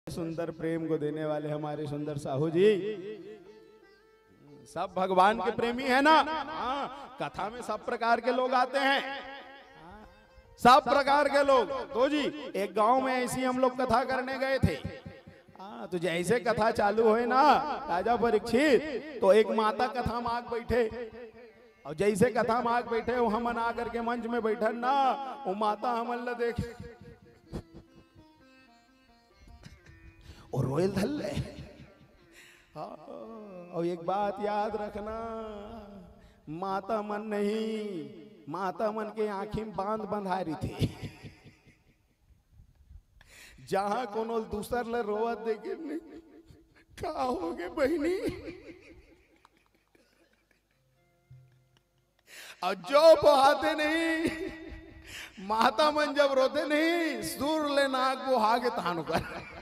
सुंदर प्रेम को देने वाले हमारे सुंदर साहू जी सब भगवान के प्रेमी है ना। कथा में सब प्रकार के लोग आते हैं, सब प्रकार के लोग। तो जी एक गांव में ऐसी हम लोग कथा करने गए थे। तो जैसे कथा चालू हुए ना राजा परीक्षित, तो एक माता कथा माग बैठे, और जैसे कथा माग बैठे वो हमन आकर के मंच में बैठन ना, वो माता हमन ल देखे और रोयल धल। और एक बात याद रखना, माता मन नहीं, माता मन के आंखी में बांध बंधारी थी। जहां कोनो दूसर ले रोवत देखे नहीं, का होगे बहनी, और जो बहाते नहीं, माता मन जब रोते नहीं, सुर ले नाक बुहा के तानु कर।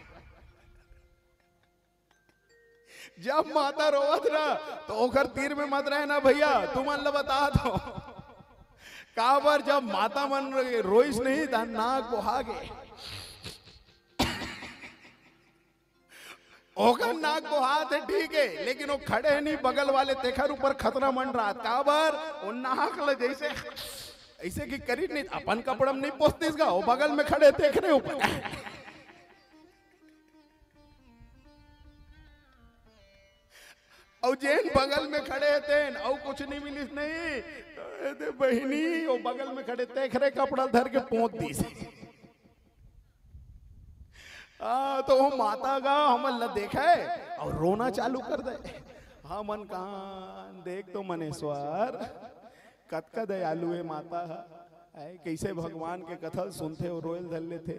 जब माता रोवत ना तो ओकर तीर में मत रहे ना भैया, तुम अल्लाह बता दो काबर जब माता मन रोइस नहीं था नाक बुहा के, ओकर नाक बुहात है ठीक है, लेकिन वो खड़े नहीं, बगल वाले तेखर ऊपर खतरा मन रहा। काबर वो नाक ल जैसे ऐसे की करी नहीं, अपन कपड़म नहीं पोसतीस गा, वो बगल में खड़े देख रहे ऊपर। और जेन बगल में खड़े थे और कुछ नहीं मिलिस नहीं, तो बहनी वो बगल में खड़े देख रहे, कपड़ा धर के पोंछ दी। तो वो माता का हमन ल देखा है और रोना चालू कर दे। हाँ मन कान देख तो मनेश्वर कत का दयालु है माता है, कैसे भगवान के कथल सुनते और रोयल धल लेते।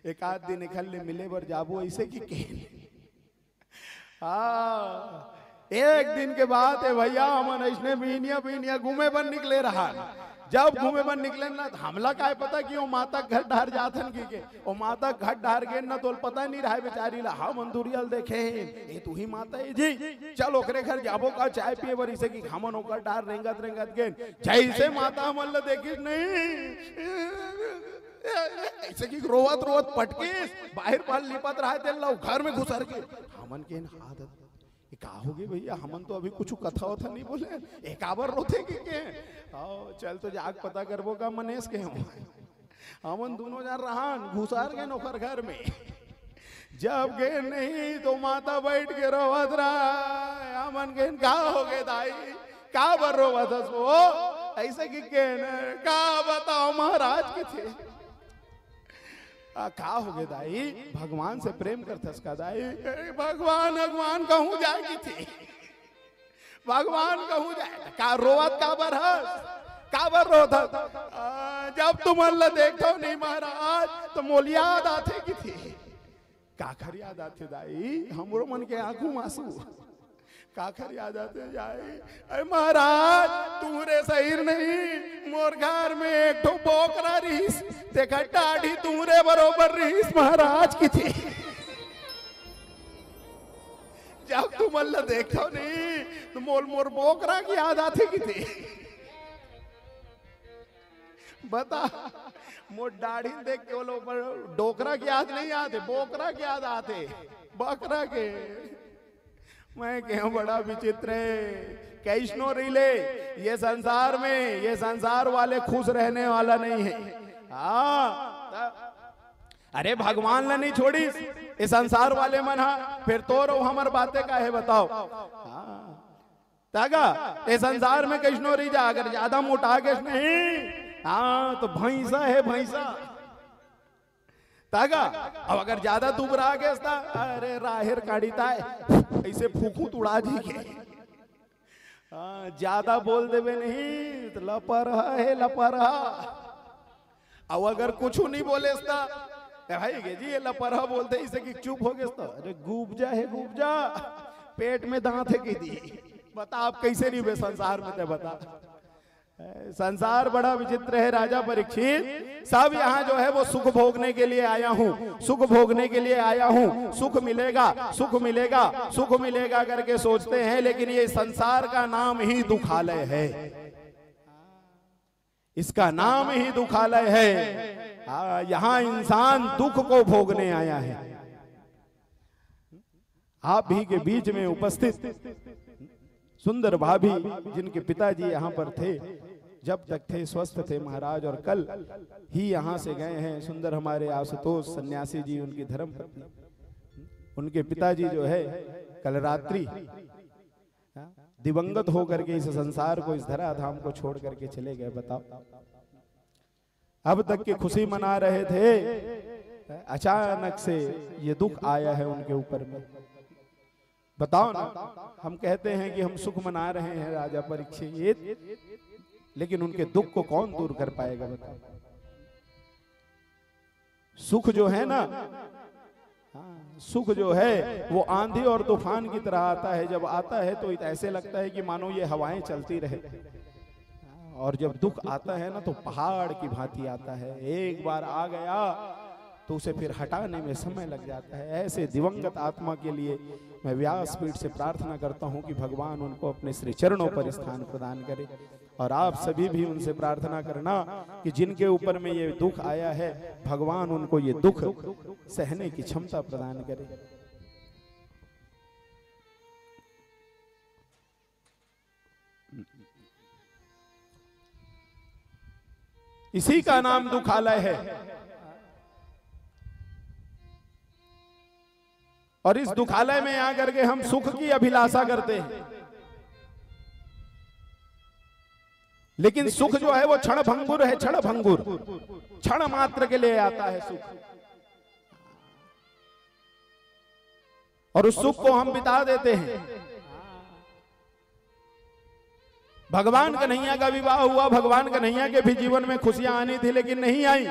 एक आध दिन निकल ले मिले बर जाबो ऐसे की एक दिन के बाद है भैया, हमन ऐसने बीनिया घूमे बन निकले रहा। जब घूमे बन निकले ना तो हमला का पता कि वो माता घर ढार जाथन की के, वो माता घर ढार गए ना तो पता नहीं रहा बेचारी ला। हाँ मंदुरियल देखे ये तू ही माता है जी, चल ओकरे घर जाबो का चाय पिए बर, इसे की हमन ओकर ढार रेंगत रेंगत गए। जैसे माता हमन ल देखी नहीं, ऐसे की रोवत रोवत पटके बाहर पाल लिपत रहा थे, घर में घुसर के। हमन के आदत का होगी भैया, हमन तो अभी कुछ कथा वथा नहीं बोले, एक आवर रोते के आओ चल तो जाग पता करबो का मनेश के हो। हमन दोनों जा रहान घुसार गए नौकर घर में। जब गए नहीं तो माता बैठ के रोवत रहा। हमन के का हो गए दाई, का बर रोवत हो ऐसे की के का बताओ महाराज के थे। का हो गए दाई, भगवान से प्रेम करथस का दाई। भगवान कहूँ जाएगी थी, भगवान कहूँ जाए का रोवत का बर हस, का बर रोत। जब तुम अल्लाह देखो नहीं महाराज तो मोल याद आते की थी। काखर याद आते दाई, हमरो मन के आंखों में आंसू काखर याद आते जाए। अरे महाराज तुमरे सहीर नहीं, मोर घर में एक ठो बोकरा रहीस, देखा टाढ़ी तुमरे बरोबर रहीस महाराज की थी। जब तुम अल्लाह देखो नहीं तो मोर बोकरा की याद आती की थी। बता मोर दाढ़ी देख के बोलो डोकरा की याद नहीं आते, बोकरा की याद आते, बकरा के। मैं क्यों बड़ा विचित्र है, कैसनो रिले ये संसार में, ये संसार वाले खुश रहने वाला नहीं है। अरे भगवान ला नहीं छोड़ी ये संसार वाले मन, फिर तो रो हमार बातें का है बताओ। तागा ये संसार में कैसनो रही जा, अगर ज्यादा मोटा के नहीं, तो भैंसा है भैंसा। तागा अब अगर ज्यादा दुबरा के, अरे राहेर काढ़ीता है ऐसे फूकू तुड़ा जी के। ज्यादा बोल देवे नहीं तो लपरहा है लपरहा। अब अगर कुछ नहीं बोले भाई जी ये लपरहा बोलते इसे कि चुप हो गए, अरे गुब्जा है गुब्जा, पेट में दांत है की दी। बता आप कैसे नहीं बे संसार में, बता संसार बड़ा विचित्र है राजा परीक्षित। सब यहाँ जो है वो सुख भोगने के लिए आया हूँ, सुख भोगने के लिए आया हूँ, सुख मिलेगा सुख मिलेगा सुख मिलेगा करके सोचते हैं, लेकिन ये संसार का नाम ही दुखालय है, इसका नाम ही दुखालय है। यहाँ इंसान दुख को भोगने आया है। आप भी के बीच में उपस्थित सुंदर भाभी, जिनके पिताजी यहाँ पर थे, जब तक थे स्वस्थ थे महाराज, और कल ही यहाँ से गए हैं सुंदर हमारे आशुतोष सन्यासी जी, उनकी धर्म पत्नी, उनके पिताजी जो है कल रात्रि दिवंगत होकर के इस संसार को, इस धराधाम को छोड़ करके चले गए। बताओ, अब तक की खुशी मना रहे थे, अचानक से ये दुख आया है उनके ऊपर में। बताओ ना, हम कहते हैं कि हम सुख मना रहे हैं राजा परीक्षित, लेकिन उनके दुख को कौन दूर कर पाएगा? बताओ, सुख जो है ना, सुख जो है वो आंधी और तूफान की तरह आता है। जब आता है तो ऐसे लगता है कि मानो ये हवाएं चलती रहे, और जब दुख आता है ना तो पहाड़ की भांति आता है। एक बार आ गया तो उसे फिर हटाने में समय लग जाता है। ऐसे दिवंगत आत्मा के लिए मैं व्यासपीठ से प्रार्थना करता हूं कि भगवान उनको अपने श्री चरणों पर स्थान प्रदान करे। और आप सभी भी उनसे प्रार्थना करना कि जिनके ऊपर में ये दुख आया है, भगवान उनको ये दुख सहने की क्षमता प्रदान करे। इसी का नाम दुखालय है, और इस दुखालय में आकर के हम सुख की अभिलाषा करते हैं, लेकिन सुख जो है वो क्षण भंगुर है, क्षण भंगुर, क्षण मात्र के लिए आता है सुख, और उस सुख को हम बिता देते हैं। भगवान कन्हैया का विवाह हुआ, भगवान कन्हैया के भी जीवन में खुशियां आनी थी, लेकिन नहीं आई।